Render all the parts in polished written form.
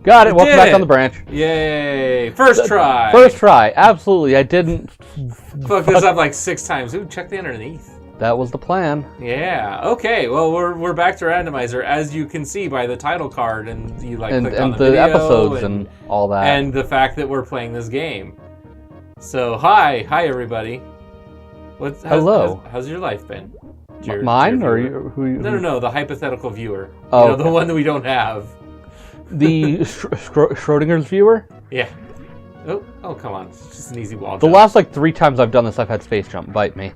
Got it. Welcome back on the branch. Yay! First try. First try. Absolutely. I didn't fuck this up like 6 times. Ooh, check the underneath. That was the plan. Yeah. Okay. Well, we're back to Randomizer, as you can see by the title card, and you click on the video episodes and all that, and the fact that we're playing this game. So hi everybody. Hello. How's your life been? Mine or who? No. The hypothetical viewer. Oh, the one that we don't have. The Schrodinger's viewer? Yeah. Oh, come on. It's just an easy wall jump. The last 3 times I've done this, I've had space jump bite me.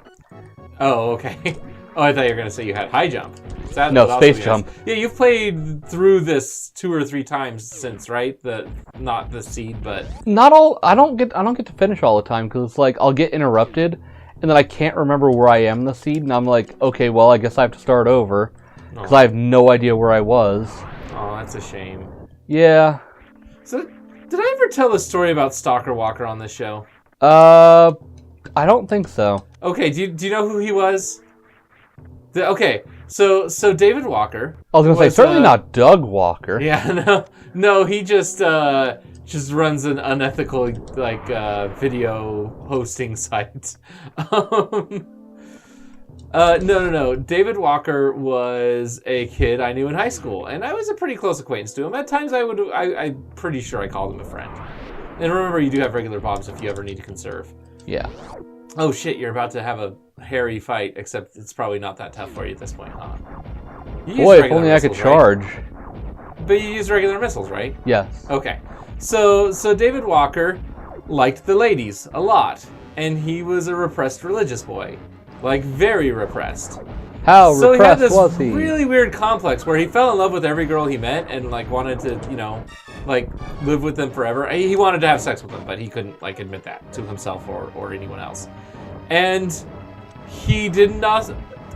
Oh, okay. Oh, I thought you were going to say you had high jump. No, space jump. Yeah, you've played through this 2 or 3 times since, right? Not the seed, but not all. I don't get to finish all the time because it's like I'll get interrupted, and then I can't remember where I am in the seed, and I'm like, okay, well, I guess I have to start over because I have no idea where I was. Oh, that's a shame. Yeah. So, did I ever tell the story about Stalker Walker on this show? I don't think so. Okay, do you know who he was? Okay, so David Walker. I was gonna say certainly not Doug Walker. Yeah, no, he just runs an unethical video hosting site. No. David Walker was a kid I knew in high school, and I was a pretty close acquaintance to him. At times, I'm pretty sure I called him a friend. And remember, you do have regular bobs if you ever need to conserve. Yeah. Oh shit! You're about to have a hairy fight, except it's probably not that tough for you at this point, huh? Boy, if only I could charge. Right? But you use regular missiles, right? Yes. Okay. So David Walker liked the ladies a lot, and he was a repressed religious boy. Like, very repressed. How so repressed was he? So he had this really weird complex where he fell in love with every girl he met and, wanted to, live with them forever. He wanted to have sex with them, but he couldn't, admit that to himself or anyone else. And he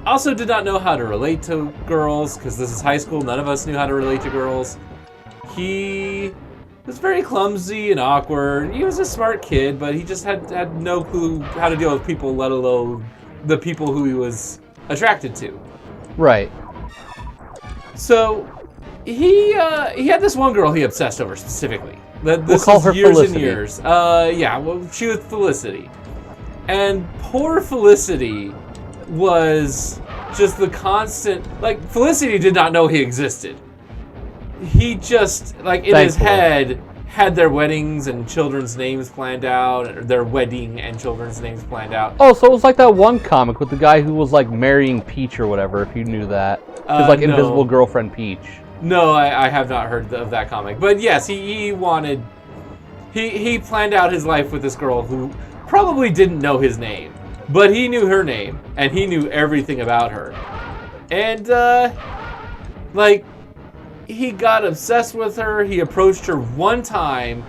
also did not know how to relate to girls, because this is high school. None of us knew how to relate to girls. He was very clumsy and awkward. He was a smart kid, but he just had no clue how to deal with people, let alone the people who he was attracted to. Right. So he had this one girl he obsessed over specifically. We'll call her years Felicity. And years. Yeah, well, she was Felicity. And poor Felicity was just the constant... Felicity did not know he existed. He just, in his head... had their weddings and children's names planned out, or their wedding and children's names planned out. Oh, so it was like that one comic with the guy who was marrying Peach or whatever, if you knew that. His invisible girlfriend Peach. No, I have not heard of that comic. But yes, he planned out his life with this girl who probably didn't know his name. But he knew her name, and he knew everything about her. And, he got obsessed with her. He approached her one time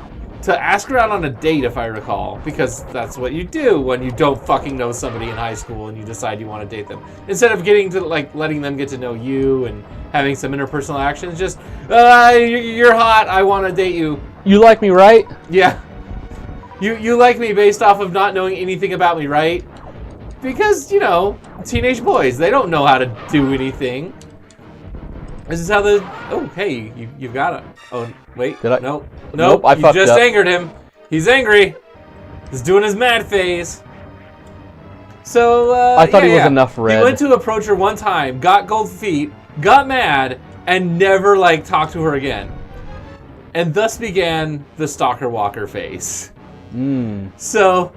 to ask her out on a date, if I recall, because that's what you do when you don't fucking know somebody in high school and you decide you want to date them. Instead of getting to, letting them get to know you and having some interpersonal actions, just, you're hot, I want to date you. You like me, right? Yeah. You like me based off of not knowing anything about me, right? Because, teenage boys, they don't know how to do anything. This is how oh, hey, you've got it. Oh, wait. Did I? Nope, I fucked just up. Angered him. He's angry. He's doing his mad phase. So, I thought he was enough red. He went to approach her one time, got cold feet, got mad, and never, talked to her again. And thus began the Stalker Walker phase. So,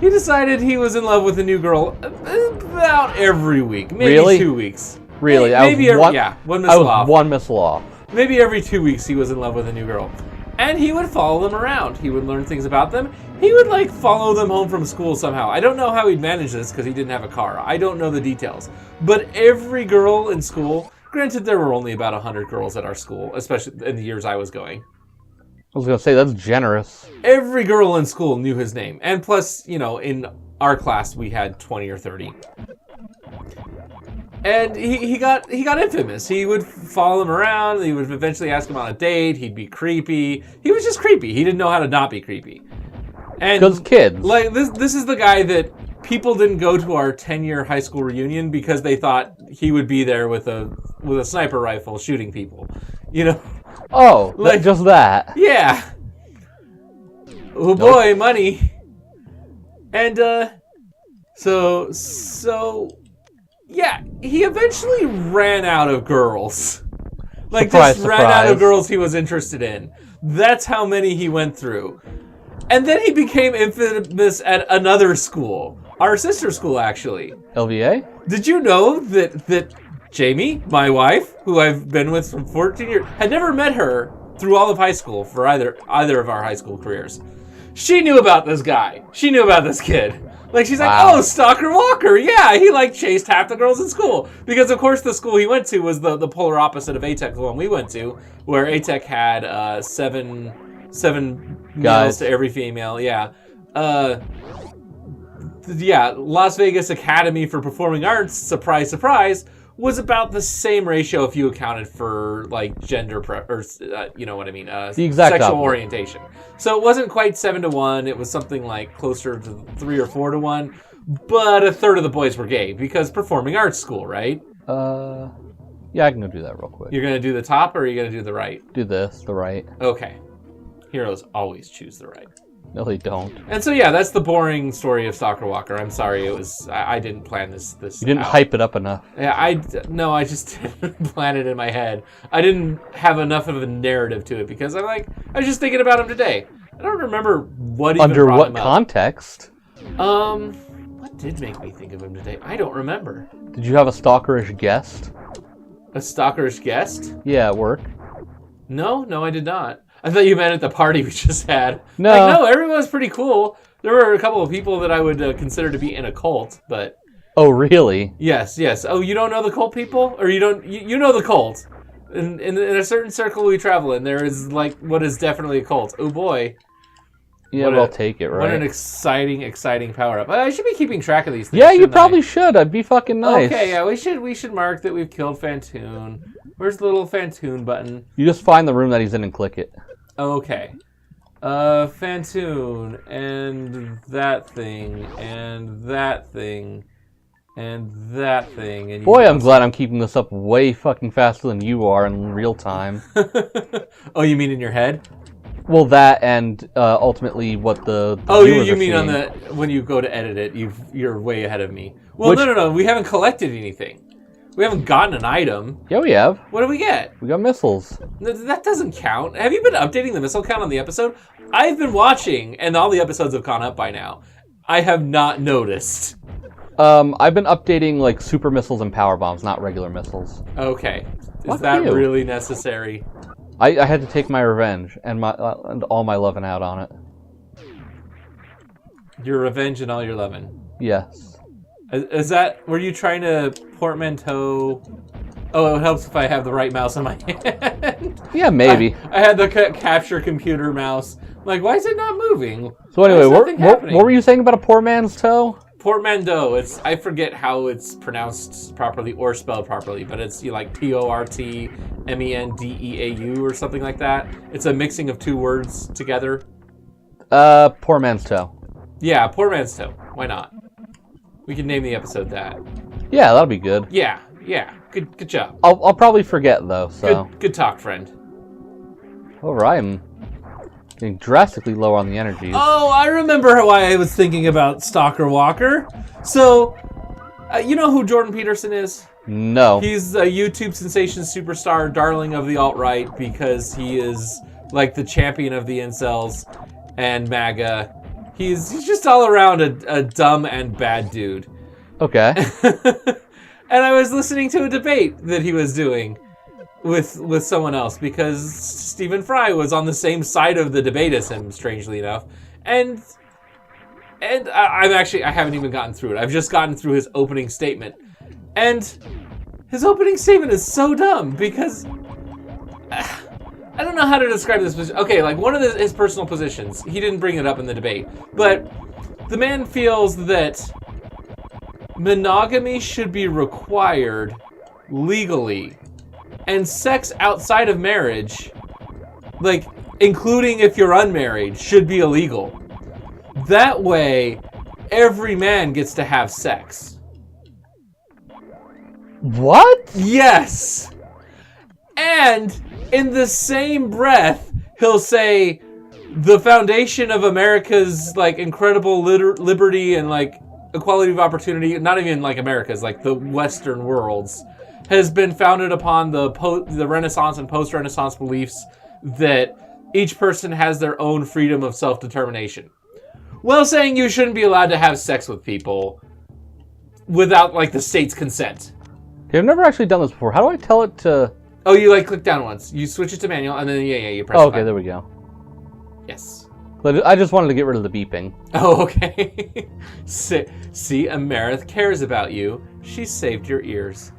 he decided he was in love with a new girl about every week. Maybe 2 weeks. Really? Maybe one missile off. One missile off. Maybe every 2 weeks he was in love with a new girl. And he would follow them around. He would learn things about them. He would, follow them home from school somehow. I don't know how he'd manage this because he didn't have a car. I don't know the details. But every girl in school, granted there were only about 100 girls at our school, especially in the years I was going. I was going to say, that's generous. Every girl in school knew his name. And plus, in our class we had 20 or 30. And he got infamous. He would follow him around. He would eventually ask him on a date. He'd be creepy. He was just creepy. He didn't know how to not be creepy. And because kids. This is the guy that people didn't go to our 10-year high school reunion because they thought he would be there with a sniper rifle shooting people. Oh, Like- just that. Yeah. Oh boy, money. And so yeah, he eventually ran out of girls. Like Surprise, just ran out of surprise. girls he was interested in. That's how many he went through. And then he became infamous at another school. Our sister school, actually. LVA? Did you know that Jamie, my wife, who I've been with for 14 years, had never met her through all of high school for either of our high school careers. She knew about this guy. She knew about this kid. Like, she's like, Wow. oh, Stalker Walker. Yeah, he, like, chased half the girls in school. Because, of course, the school he went to was the polar opposite of ATEC, the one we went to, where ATEC had seven males to every female. Yeah. Las Vegas Academy for Performing Arts, surprise, surprise, was about the same ratio if you accounted for, like, gender you know what I mean, the exact sexual opposite. orientation. So it wasn't quite 7-1. It was something like closer to 3 or 4 to 1. But a third of the boys were gay because performing arts school, right? Yeah, I can go do that real quick. You're gonna do the top, or are you gonna do the right? Do this, the right. Okay. Heroes always choose the right. No, they don't. And so yeah, that's the boring story of Stalker Walker. I'm sorry, I didn't plan this. You didn't out. hype it up enough. Yeah, I just didn't plan it in my head. I didn't have enough of a narrative to it because I was just thinking about him today. I don't remember what even Under brought what him up. context? What did make me think of him today? I don't remember. Did you have a stalkerish guest? A stalkerish guest? Yeah, at work. No, I did not. I thought you meant at the party we just had. No. Like, no, everyone was pretty cool. There were a couple of people that I would consider to be in a cult, but Oh, really? yes. Oh, you don't know the cult people, or you know the cult. In a certain circle we travel in, there is like what is definitely a cult. Oh boy. Yeah, I'll take it, right? What an exciting power up. I should be keeping track of these things. Yeah, you shouldn't I? probably should. I'd be fucking nice. Okay, yeah, we should mark that we've killed Fantoon. Where's the little Fantoon button? You just find the room that he's in and click it. Okay. Fantoon, and that thing, and that thing, and that thing. And Boy, I'm glad I'm keeping this up way fucking faster than you are in real time. Oh, you mean in your head? Well, that and ultimately what the Oh, viewers you are mean on seeing. when you go to edit it, you're way ahead of me. Well, Which- no, we haven't collected anything. We haven't gotten an item. Yeah, we have. What do we get? We got missiles. That doesn't count. Have you been updating the missile count on the episode? I've been watching, and all the episodes have gone up by now. I have not noticed. I've been updating like super missiles and power bombs, not regular missiles. Okay. Is Fuck that you. really necessary? I had to take my revenge and and all my loving out on it. Your revenge and all your loving. Yes. Is that, were you trying to portmanteau? Oh, it helps if I have the right mouse in my hand. Yeah, maybe. I had the capture computer mouse. Like, why is it not moving? So anyway, Why is nothing what happening? were you saying about a poor man's toe? Portmanteau. I forget how it's pronounced properly or spelled properly, but it's like PORTMENDEAU or something like that. It's a mixing of two words together. Poor man's toe. Yeah, poor man's toe. Why not? We can name the episode that. Yeah, that'll be good. Yeah. Good job. I'll probably forget though. So. Good talk, friend. Alright, I'm getting drastically low on the energies. Oh, I remember why I was thinking about Stalker Walker. So, you know who Jordan Peterson is? No. He's a YouTube sensation superstar, darling of the alt-right, because he is like the champion of the incels and MAGA. He's just all around a dumb and bad dude. Okay. And I was listening to a debate that he was doing with someone else because Stephen Fry was on the same side of the debate as him, strangely enough. And I haven't even gotten through it. I've just gotten through his opening statement. And his opening statement is so dumb because I don't know how to describe this. Okay, like one of his personal positions, he didn't bring it up in the debate, but the man feels that monogamy should be required legally, and sex outside of marriage, like including if you're unmarried, should be illegal. That way, every man gets to have sex. What? Yes! And in the same breath, he'll say the foundation of America's like incredible liberty and like equality of opportunity, not even like America's, like the Western world's, has been founded upon the Renaissance and post-Renaissance beliefs that each person has their own freedom of self-determination. Well, saying you shouldn't be allowed to have sex with people without like the state's consent. Okay, I've never actually done this before. How do I tell it to... Oh, you like click down once. You switch it to manual, and then you press okay, there we go. Yes. But I just wanted to get rid of the beeping. Oh, okay. See, Amarith cares about you. She saved your ears.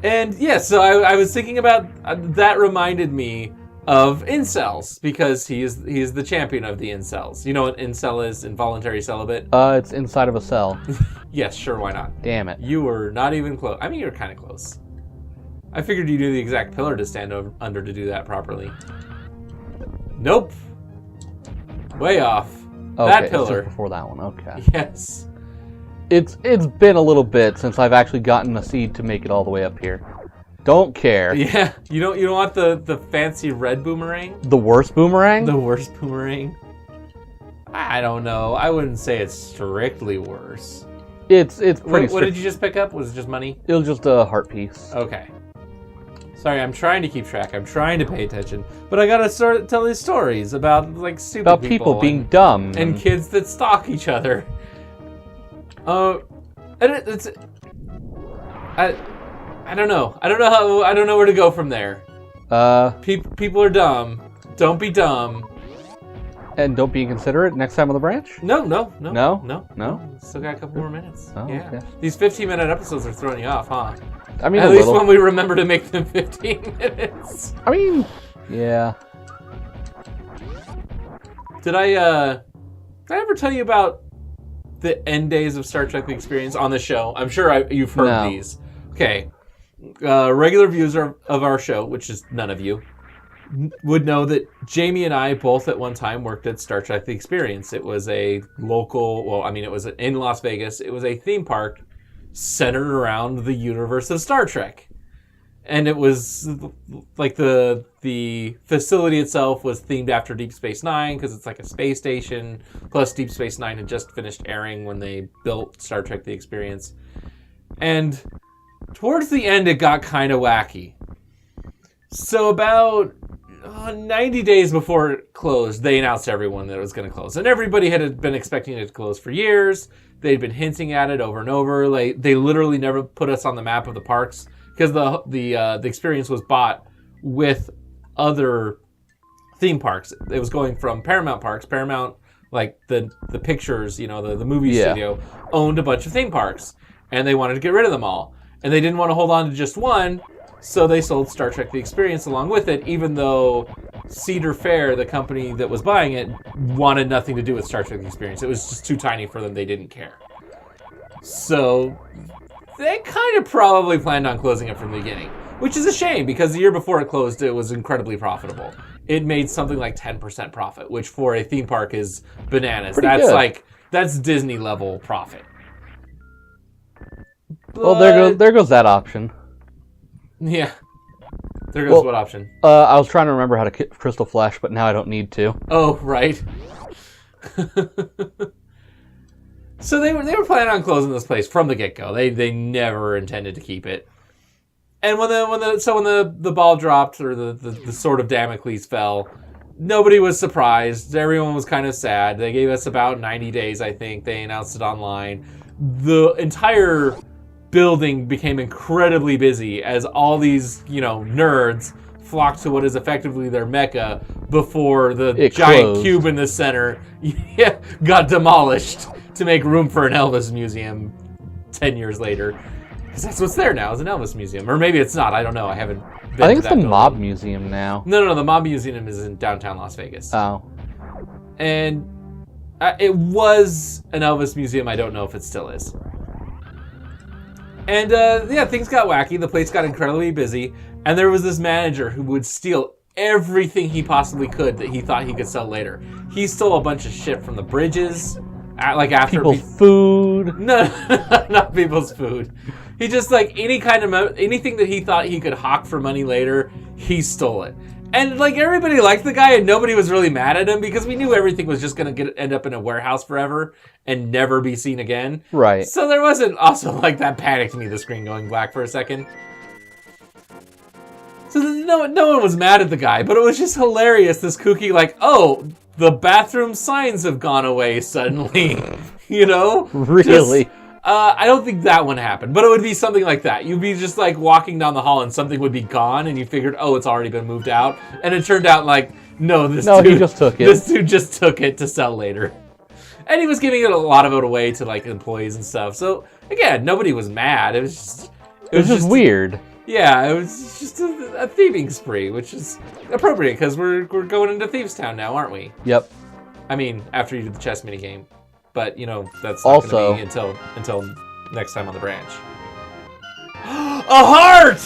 And yeah, so I was thinking about that. Reminded me of incels because he is the champion of the incels. You know what incel is? Involuntary celibate. It's inside of a cell. Yes, sure, why not? Damn it. You were not even close. I mean, you were kind of close. I figured you knew the exact pillar to stand under to do that properly. Nope. Way off. Okay, That pillar. It's just before that one. Okay. Yes. It's been a little bit since I've actually gotten a seed to make it all the way up here. Don't care. Yeah. You don't want the fancy red boomerang? The worst boomerang? The worst boomerang? I don't know. I wouldn't say it's strictly worse. It's pretty. What did you just pick up? Was it just money? It was just a heart piece. Okay. Sorry, I'm trying to keep track. I'm trying to pay attention, but I gotta tell these stories about like stupid about people being dumb and kids that stalk each other. And it's I don't know. I don't know where to go from there. People are dumb. Don't be dumb. And don't be inconsiderate next time on the branch? No. No? Still got a couple more minutes. Oh, yeah. okay. These 15-minute episodes are throwing you off, huh? I mean, at least when we remember to make them 15 minutes. I mean, yeah. Did I ever tell you about the end days of Star Trek: The Experience on the show? I'm sure you've heard these. Okay. Regular viewers of our show, which is none of you, would know that Jamie and I both at one time worked at Star Trek: The Experience. It was a local, it was in Las Vegas. It was a theme park centered around the universe of Star Trek. And it was like the facility itself was themed after Deep Space Nine because it's like a space station. Plus Deep Space Nine had just finished airing when they built Star Trek: The Experience. And towards the end, it got kind of wacky. So about 90 days before it closed, they announced to everyone that it was going to close. And everybody had been expecting it to close for years. They'd been hinting at it over and over. Like, they literally never put us on the map of the parks because the experience was bought with other theme parks. It was going from Paramount Parks. Paramount, like the pictures, the movie studio, owned a bunch of theme parks. And they wanted to get rid of them all. And they didn't want to hold on to just one. So they sold Star Trek: The Experience along with it, even though Cedar Fair, the company that was buying it, wanted nothing to do with Star Trek: The Experience. It was just too tiny for them. They didn't care. So they kind of probably planned on closing it from the beginning, which is a shame because the year before it closed, it was incredibly profitable. It made something like 10% profit, which for a theme park is bananas. Pretty good. That's Disney level profit. But, well, there goes that option. Yeah. There goes what option? I was trying to remember how to Crystal Flash, but now I don't need to. Oh, right. So they were planning on closing this place from the get-go. They never intended to keep it. And when the ball dropped or the sword of Damocles fell, nobody was surprised. Everyone was kind of sad. They gave us about 90 days, I think. They announced it online. The entire building became incredibly busy as all these, nerds flocked to what is effectively their mecca before the giant closed. Cube in the center got demolished to make room for an Elvis museum 10 years later. Because that's what's there now, is an Elvis museum. Or maybe it's not, I don't know. I haven't been I think to it's the that Mob building. Museum now. No, the Mob Museum is in downtown Las Vegas. Oh. And it was an Elvis museum. I don't know if it still is. And things got wacky. The place got incredibly busy. And there was this manager who would steal everything he possibly could that he thought he could sell later. He stole a bunch of shit from the bridges. After People's food. No, not people's food. He just like anything that he thought he could hawk for money later, he stole it. And like everybody liked the guy, and nobody was really mad at him because we knew everything was just gonna end up in a warehouse forever and never be seen again. Right. So there wasn't also like that panicked me, the screen going black for a second. So no one was mad at the guy, but it was just hilarious. This kooky like, oh, the bathroom signs have gone away suddenly. You know? Really? Just, I don't think that one happened, but it would be something like that. You'd be just like walking down the hall and something would be gone, and you figured, oh, it's already been moved out, and it turned out like, no, he just took it. This dude just took it to sell later, and he was giving a lot of it away to like employees and stuff. So again, nobody was mad. It was just weird. Yeah, it was just a thieving spree, which is appropriate because we're going into Thieves Town now, aren't we? Yep. I mean, after you do the chess minigame. But, you know, that's not also going to be until next time on the branch. A heart!